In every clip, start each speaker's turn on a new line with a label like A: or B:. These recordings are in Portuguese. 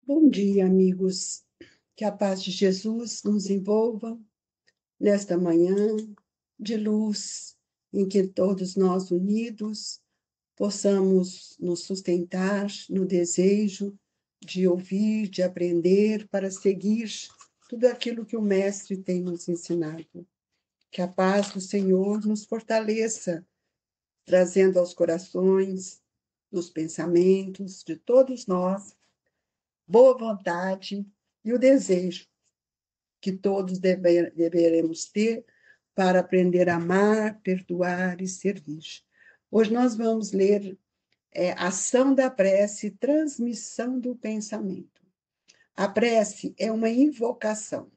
A: Bom dia, amigos. Que a paz de Jesus nos envolva nesta manhã de luz, em que todos nós unidos possamos nos sustentar no desejo de ouvir, de aprender, para seguir tudo aquilo que o Mestre tem nos ensinado. Que a paz do Senhor nos fortaleça, trazendo aos corações, nos pensamentos de todos nós, boa vontade e o desejo que todos deveremos ter para aprender a amar, perdoar e servir. Hoje nós vamos ler Ação da Prece, Transmissão do Pensamento. A prece é uma invocação,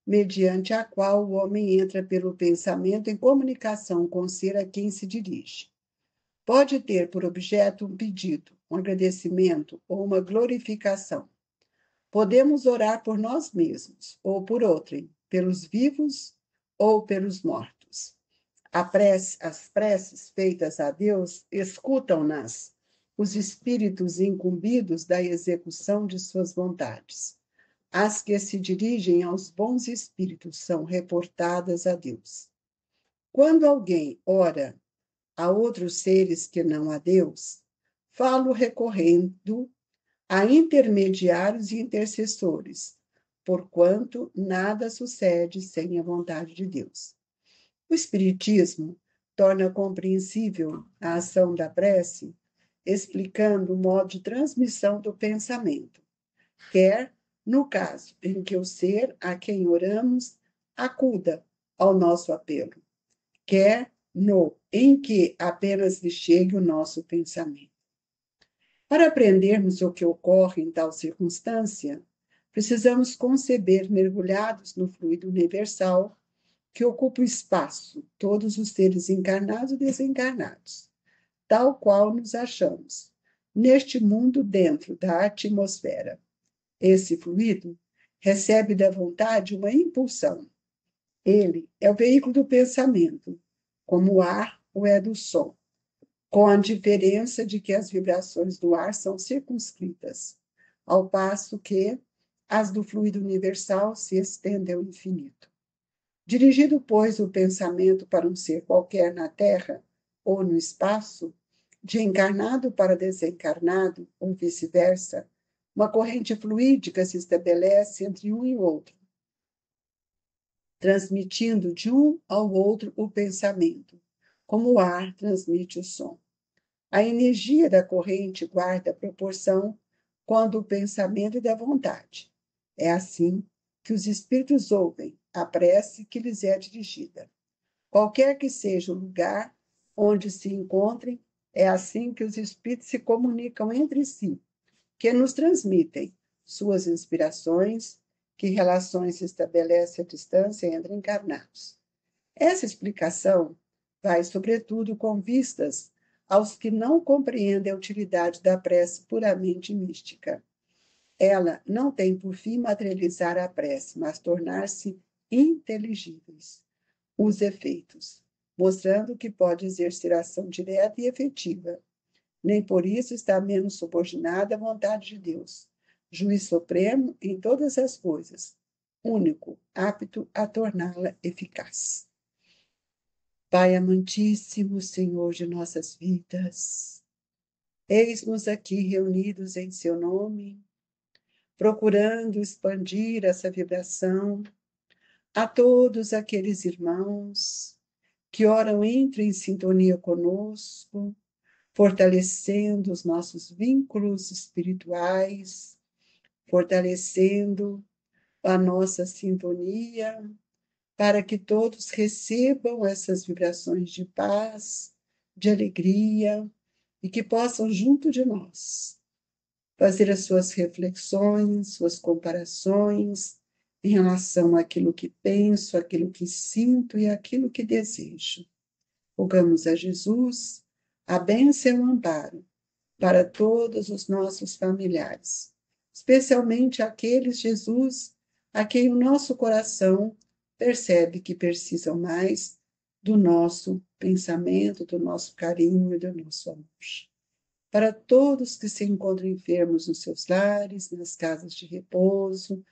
A: mediante a qual o homem entra pelo pensamento em comunicação com o ser a quem se dirige. Pode ter por objeto um pedido, um agradecimento ou uma glorificação. Podemos orar por nós mesmos ou por outrem, pelos vivos ou pelos mortos. As preces feitas a Deus escutam-nas os espíritos incumbidos da execução de suas vontades. As que se dirigem aos bons espíritos são reportadas a Deus. Quando alguém ora a outros seres que não a Deus, falo recorrendo a intermediários e intercessores, porquanto nada sucede sem a vontade de Deus. O Espiritismo torna compreensível a ação da prece, explicando o modo de transmissão do pensamento, quer no caso em que o ser a quem oramos acuda ao nosso apelo, quer no em que apenas lhe chegue o nosso pensamento. Para aprendermos o que ocorre em tal circunstância, precisamos conceber mergulhados no fluido universal que ocupa o espaço, todos os seres encarnados e desencarnados, tal qual nos achamos, neste mundo dentro da atmosfera. Esse fluido recebe da vontade uma impulsão. Ele é o veículo do pensamento, como o ar o é do som, com a diferença de que as vibrações do ar são circunscritas, ao passo que as do fluido universal se estendem ao infinito. Dirigido, pois, o pensamento para um ser qualquer na Terra ou no espaço, de encarnado para desencarnado, ou vice-versa, uma corrente fluídica se estabelece entre um e outro, transmitindo de um ao outro o pensamento, como o ar transmite o som. A energia da corrente guarda proporção quando o pensamento é da vontade. É assim que os espíritos ouvem a prece que lhes é dirigida. Qualquer que seja o lugar onde se encontrem, é assim que os espíritos se comunicam entre si, que nos transmitem suas inspirações, que relações se estabelece à distância entre encarnados. Essa explicação vai, sobretudo, com vistas aos que não compreendem a utilidade da prece puramente mística. Ela não tem por fim materializar a prece, mas tornar-se inteligíveis os efeitos, mostrando que pode exercer ação direta e efetiva. Nem por isso está menos subordinada à vontade de Deus, juiz supremo em todas as coisas, único, apto a torná-la eficaz. Pai amantíssimo, Senhor de nossas vidas, eis-nos aqui reunidos em seu nome, procurando expandir essa vibração a todos aqueles irmãos que oram entram em sintonia conosco, fortalecendo os nossos vínculos espirituais, fortalecendo a nossa sintonia, para que todos recebam essas vibrações de paz, de alegria, e que possam, junto de nós, fazer as suas reflexões, suas comparações em relação àquilo que penso, àquilo que sinto e àquilo que desejo. Rogamos a Jesus a bênção e o amparo para todos os nossos familiares, especialmente aqueles, Jesus, a quem o nosso coração percebe que precisam mais do nosso pensamento, do nosso carinho e do nosso amor. para todos que se encontram enfermos nos seus lares, nas casas de repouso,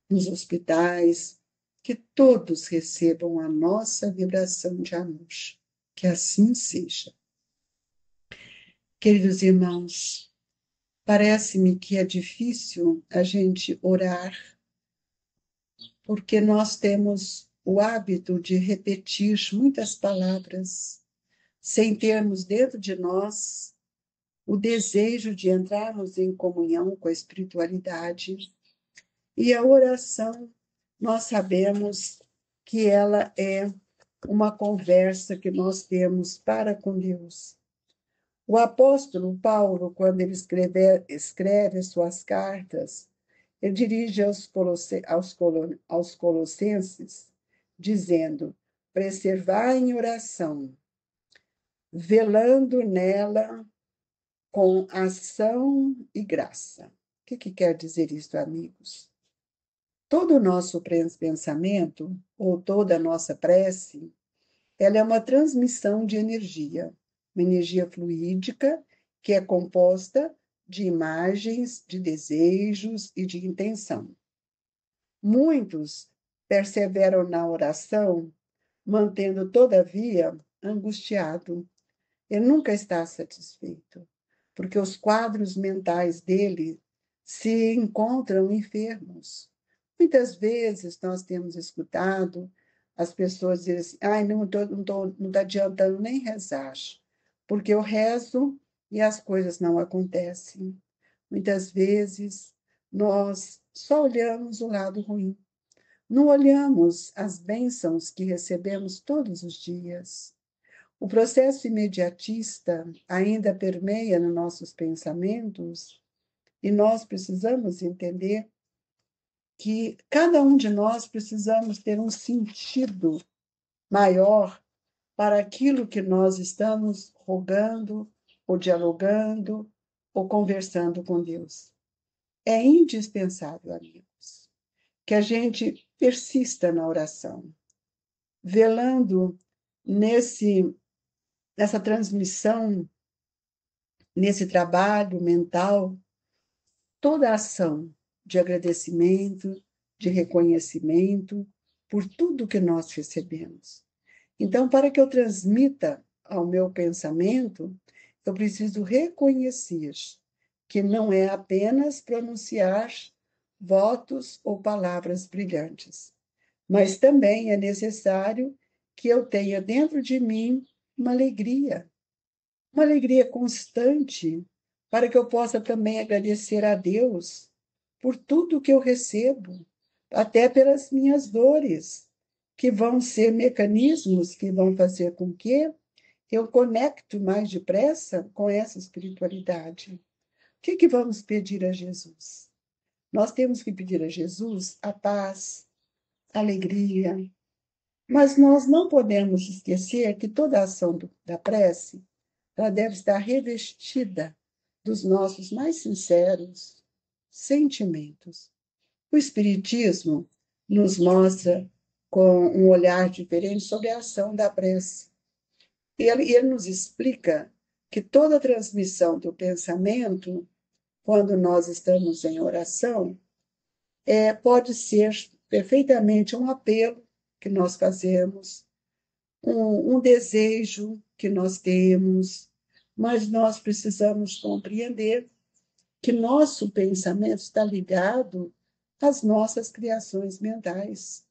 A: nos hospitais, que todos recebam a nossa vibração de amor. Que assim seja. Queridos irmãos, parece-me que é difícil a gente orar, porque nós temos o hábito de repetir muitas palavras, sem termos dentro de nós o desejo de entrarmos em comunhão com a espiritualidade. E a oração, nós sabemos que ela é uma conversa que nós temos para com Deus. O apóstolo Paulo, quando ele escreve suas cartas, ele dirige aos Colossenses, dizendo: preservar em oração, velando nela com ação e graça. O que quer dizer isso, amigos? Todo o nosso pensamento, ou toda a nossa prece, ela é uma transmissão de energia, uma energia fluídica que é composta de imagens, de desejos e de intenção. Muitos perseveram na oração, mantendo, todavia, angustiado. Ele nunca está satisfeito, porque os quadros mentais dele se encontram enfermos. Muitas vezes nós temos escutado as pessoas dizerem assim: ai, não está adiantando nem rezar, porque eu rezo e as coisas não acontecem. Muitas vezes nós só olhamos o lado ruim, não olhamos as bênçãos que recebemos todos os dias. O processo imediatista ainda permeia nos nossos pensamentos e nós precisamos entender que cada um de nós precisamos ter um sentido maior para aquilo que nós estamos rogando, ou dialogando, ou conversando com Deus. É indispensável, amigos, que a gente persista na oração, velando nessa transmissão, nesse trabalho mental, toda a ação de agradecimento, de reconhecimento por tudo que nós recebemos. Então, para que eu transmita ao meu pensamento, eu preciso reconhecer que não é apenas pronunciar votos ou palavras brilhantes, mas também é necessário que eu tenha dentro de mim uma alegria constante, para que eu possa também agradecer a Deus por tudo que eu recebo, até pelas minhas dores, que vão ser mecanismos que vão fazer com que eu conecto mais depressa com essa espiritualidade. O que vamos pedir a Jesus? Nós temos que pedir a Jesus a paz, a alegria, mas nós não podemos esquecer que toda a ação da prece ela deve estar revestida dos nossos mais sinceros sentimentos. O Espiritismo nos mostra com um olhar diferente sobre a ação da prece. Ele nos explica que toda transmissão do pensamento, quando nós estamos em oração, pode ser perfeitamente um apelo que nós fazemos, um desejo que nós temos, mas nós precisamos compreender que nosso pensamento está ligado às nossas criações mentais.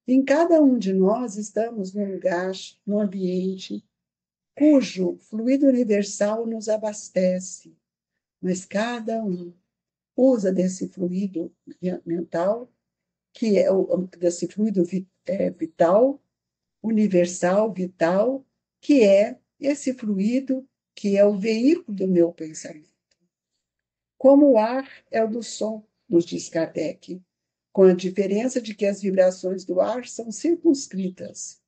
A: Em cada um de nós estamos num lugar, num ambiente, cujo fluido universal nos abastece, mas cada um usa desse fluido mental, que é desse fluido vital, universal, vital, que é esse fluido que é o veículo do meu pensamento. Como o ar é o do som, nos diz Kardec, com a diferença de que as vibrações do ar são circunscritas,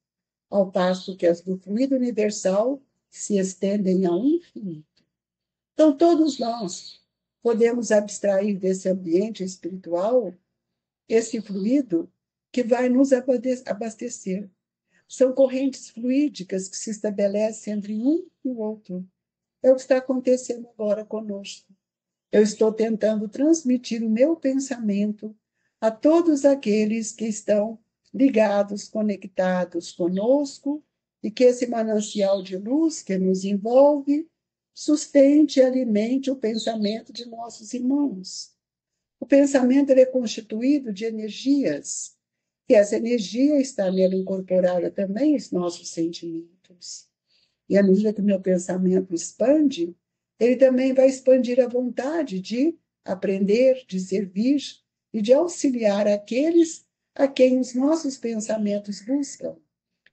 A: ao passo que as do fluido universal se estendem ao infinito. Então, todos nós podemos abstrair desse ambiente espiritual esse fluido que vai nos abastecer. São correntes fluídicas que se estabelecem entre um e o outro. É o que está acontecendo agora conosco. Eu estou tentando transmitir o meu pensamento a todos aqueles que estão ligados, conectados conosco, e que esse manancial de luz que nos envolve sustente e alimente o pensamento de nossos irmãos. O pensamento é constituído de energias, e essa energia está nele incorporada também os nossos sentimentos. E à medida que o meu pensamento expande, ele também vai expandir a vontade de aprender, de servir e de auxiliar aqueles a quem os nossos pensamentos buscam.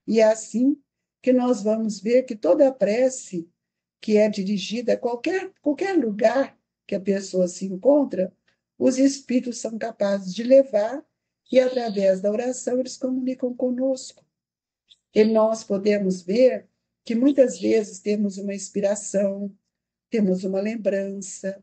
A: E é assim que nós vamos ver que toda a prece que é dirigida a qualquer lugar que a pessoa se encontra, os espíritos são capazes de levar e, através da oração, eles comunicam conosco. E nós podemos ver que muitas vezes temos uma inspiração, temos uma lembrança,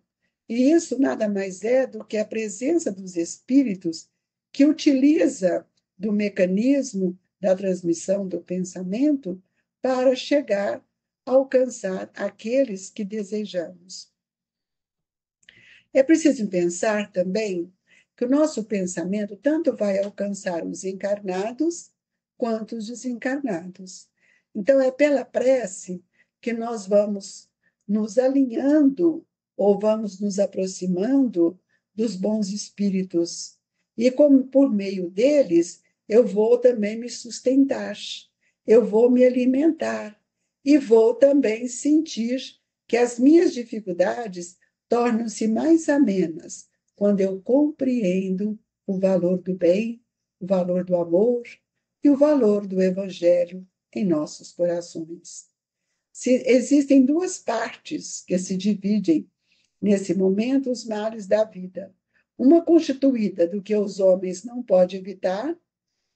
A: e isso nada mais é do que a presença dos espíritos que utiliza do mecanismo da transmissão do pensamento para chegar a alcançar aqueles que desejamos. É preciso pensar também que o nosso pensamento tanto vai alcançar os encarnados quanto os desencarnados. Então, é pela prece que nós vamos nos alinhando ou vamos nos aproximando dos bons espíritos. E como por meio deles, eu vou também me sustentar, eu vou me alimentar e vou também sentir que as minhas dificuldades tornam-se mais amenas quando eu compreendo o valor do bem, o valor do amor e o valor do Evangelho em nossos corações. Existem duas partes que se dividem nesse momento os males da vida. Uma constituída do que os homens não podem evitar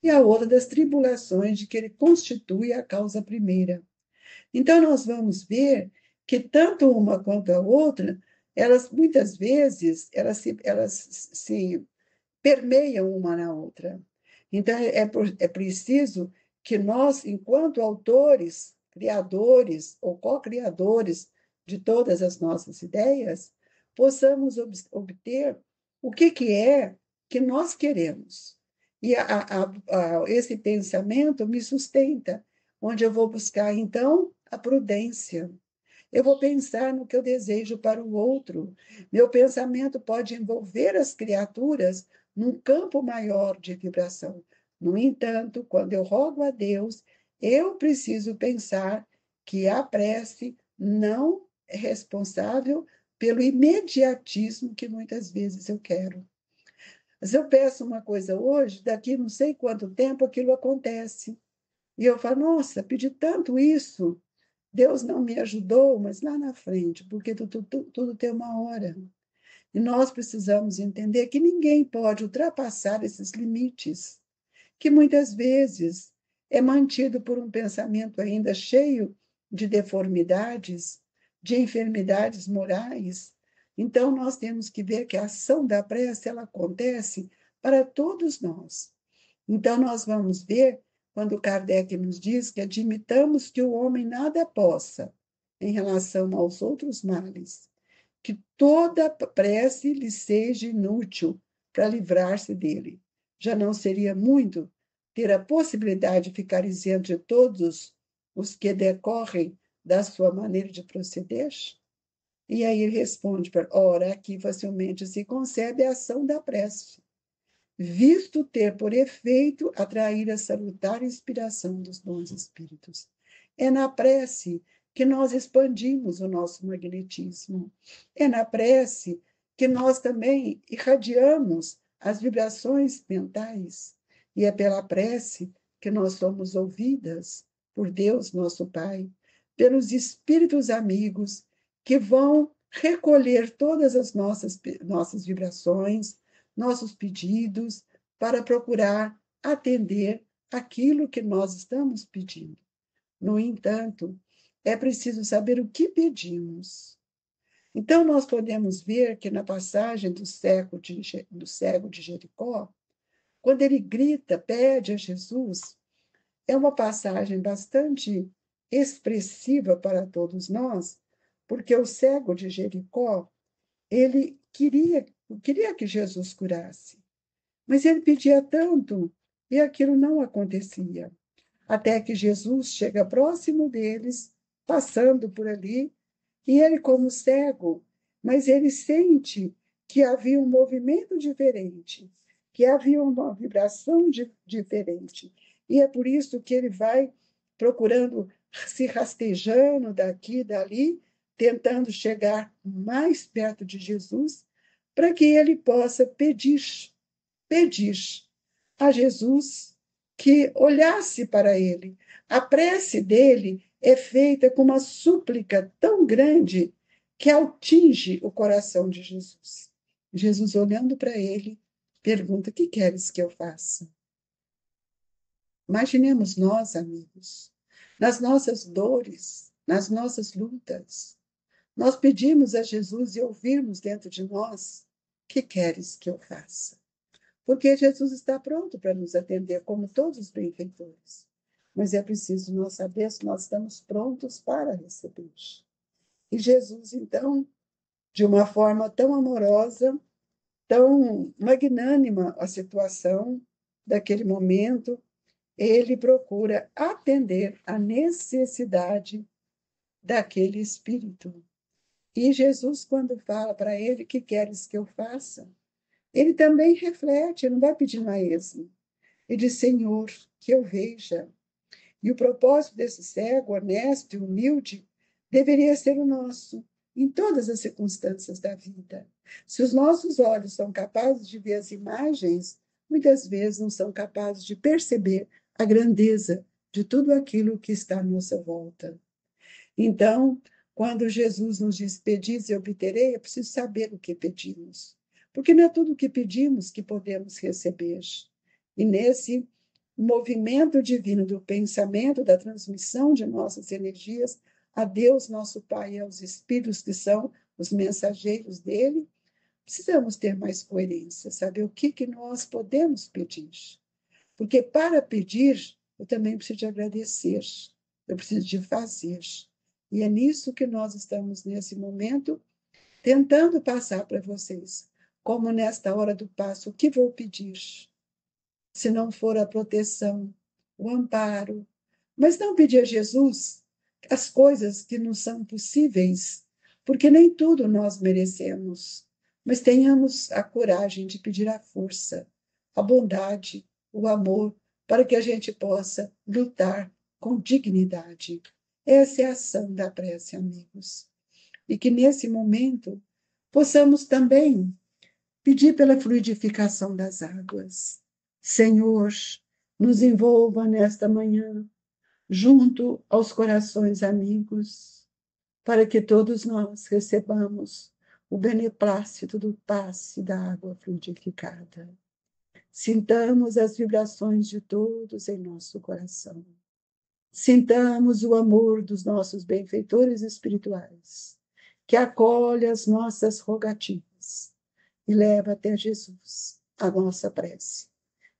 A: e a outra das tribulações de que ele constitui a causa primeira. Então, nós vamos ver que tanto uma quanto a outra, elas muitas vezes elas se permeiam uma na outra. Então, é preciso que nós, enquanto autores, criadores ou co-criadores de todas as nossas ideias, possamos obter o que é que nós queremos. E esse pensamento me sustenta, onde eu vou buscar, então, a prudência. Eu vou pensar no que eu desejo para o outro. Meu pensamento pode envolver as criaturas num campo maior de vibração. No entanto, quando eu rogo a Deus, eu preciso pensar que a prece não é responsável pelo imediatismo que muitas vezes eu quero. Mas eu peço uma coisa hoje, daqui não sei quanto tempo aquilo acontece. E eu falo, nossa, pedi tanto isso, Deus não me ajudou, mas lá na frente, porque tudo tem uma hora. E nós precisamos entender que ninguém pode ultrapassar esses limites, que muitas vezes é mantido por um pensamento ainda cheio de deformidades, de enfermidades morais. Então, nós temos que ver que a ação da prece ela acontece para todos nós. Então, nós vamos ver quando Kardec nos diz que admitamos que o homem nada possa em relação aos outros males, que toda prece lhe seja inútil para livrar-se dele. Já não seria muito ter a possibilidade de ficar isento de todos os que decorrem da sua maneira de proceder? E aí ele responde, ora, aqui facilmente se concebe a ação da prece, visto ter por efeito atrair a salutar inspiração dos bons espíritos. É na prece que nós expandimos o nosso magnetismo. É na prece que nós também irradiamos as vibrações mentais. E é pela prece que nós somos ouvidas por Deus, nosso Pai, pelos espíritos amigos que vão recolher todas as nossas vibrações, nossos pedidos, para procurar atender aquilo que nós estamos pedindo. No entanto, é preciso saber o que pedimos. Então, nós podemos ver que na passagem do cego de Jericó, quando ele grita, pede a Jesus, é uma passagem bastante expressiva para todos nós, porque o cego de Jericó, ele queria que Jesus curasse, mas ele pedia tanto e aquilo não acontecia. Até que Jesus chega próximo deles, passando por ali, e ele, como cego, mas ele sente que havia um movimento diferente, que havia uma vibração diferente. E é por isso que ele vai procurando, se rastejando daqui e dali, tentando chegar mais perto de Jesus, para que ele possa pedir a Jesus que olhasse para ele. A prece dele é feita com uma súplica tão grande que atinge o coração de Jesus. Jesus, olhando para ele, pergunta: o que queres que eu faça? Imaginemos nós, amigos, nas nossas dores, nas nossas lutas, nós pedimos a Jesus e ouvirmos dentro de nós: o que queres que eu faça? Porque Jesus está pronto para nos atender, como todos os benfeitores. Mas é preciso nós saber se nós estamos prontos para receber. E Jesus, então, de uma forma tão amorosa, tão magnânima a situação daquele momento, ele procura atender a necessidade daquele espírito. E Jesus, quando fala para ele: o que queres que eu faça? Ele também reflete, ele não vai pedir a esmo. E diz: Senhor, que eu veja. E o propósito desse cego, honesto e humilde, deveria ser o nosso, em todas as circunstâncias da vida. Se os nossos olhos são capazes de ver as imagens, muitas vezes não são capazes de perceber a grandeza de tudo aquilo que está à nossa volta. Então, quando Jesus nos diz: pedis e obterei, é preciso saber o que pedimos. Porque não é tudo o que pedimos que podemos receber. E nesse movimento divino do pensamento, da transmissão de nossas energias a Deus, nosso Pai, e aos espíritos que são os mensageiros dele, precisamos ter mais coerência, saber o que nós podemos pedir. Porque para pedir, eu também preciso de agradecer, eu preciso de fazer. E é nisso que nós estamos, nesse momento, tentando passar para vocês. Como nesta hora do passo, o que vou pedir? Se não for a proteção, o amparo. Mas não pedir a Jesus as coisas que não são possíveis, porque nem tudo nós merecemos. Mas tenhamos a coragem de pedir a força, a bondade, o amor, para que a gente possa lutar com dignidade. Essa é a ação da prece, amigos. E que nesse momento possamos também pedir pela fluidificação das águas. Senhor, nos envolva nesta manhã, junto aos corações amigos, para que todos nós recebamos o beneplácito do passe da água fluidificada. Sintamos as vibrações de todos em nosso coração. Sintamos o amor dos nossos benfeitores espirituais, que acolhe as nossas rogativas e leva até Jesus a nossa prece.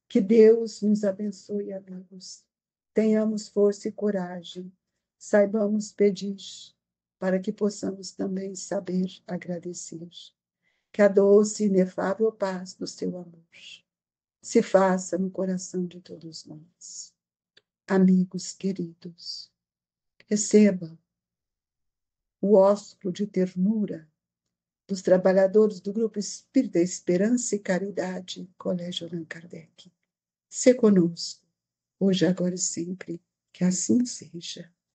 A: Que Deus nos abençoe, amigos. Tenhamos força e coragem, saibamos pedir, para que possamos também saber agradecer. Que a doce e inefável paz do seu amor se faça no coração de todos nós. Amigos queridos, receba o ósculo de ternura dos trabalhadores do Grupo Espírita Esperança e Caridade, Colégio Allan Kardec. Se conosco, hoje, agora e sempre, que assim seja.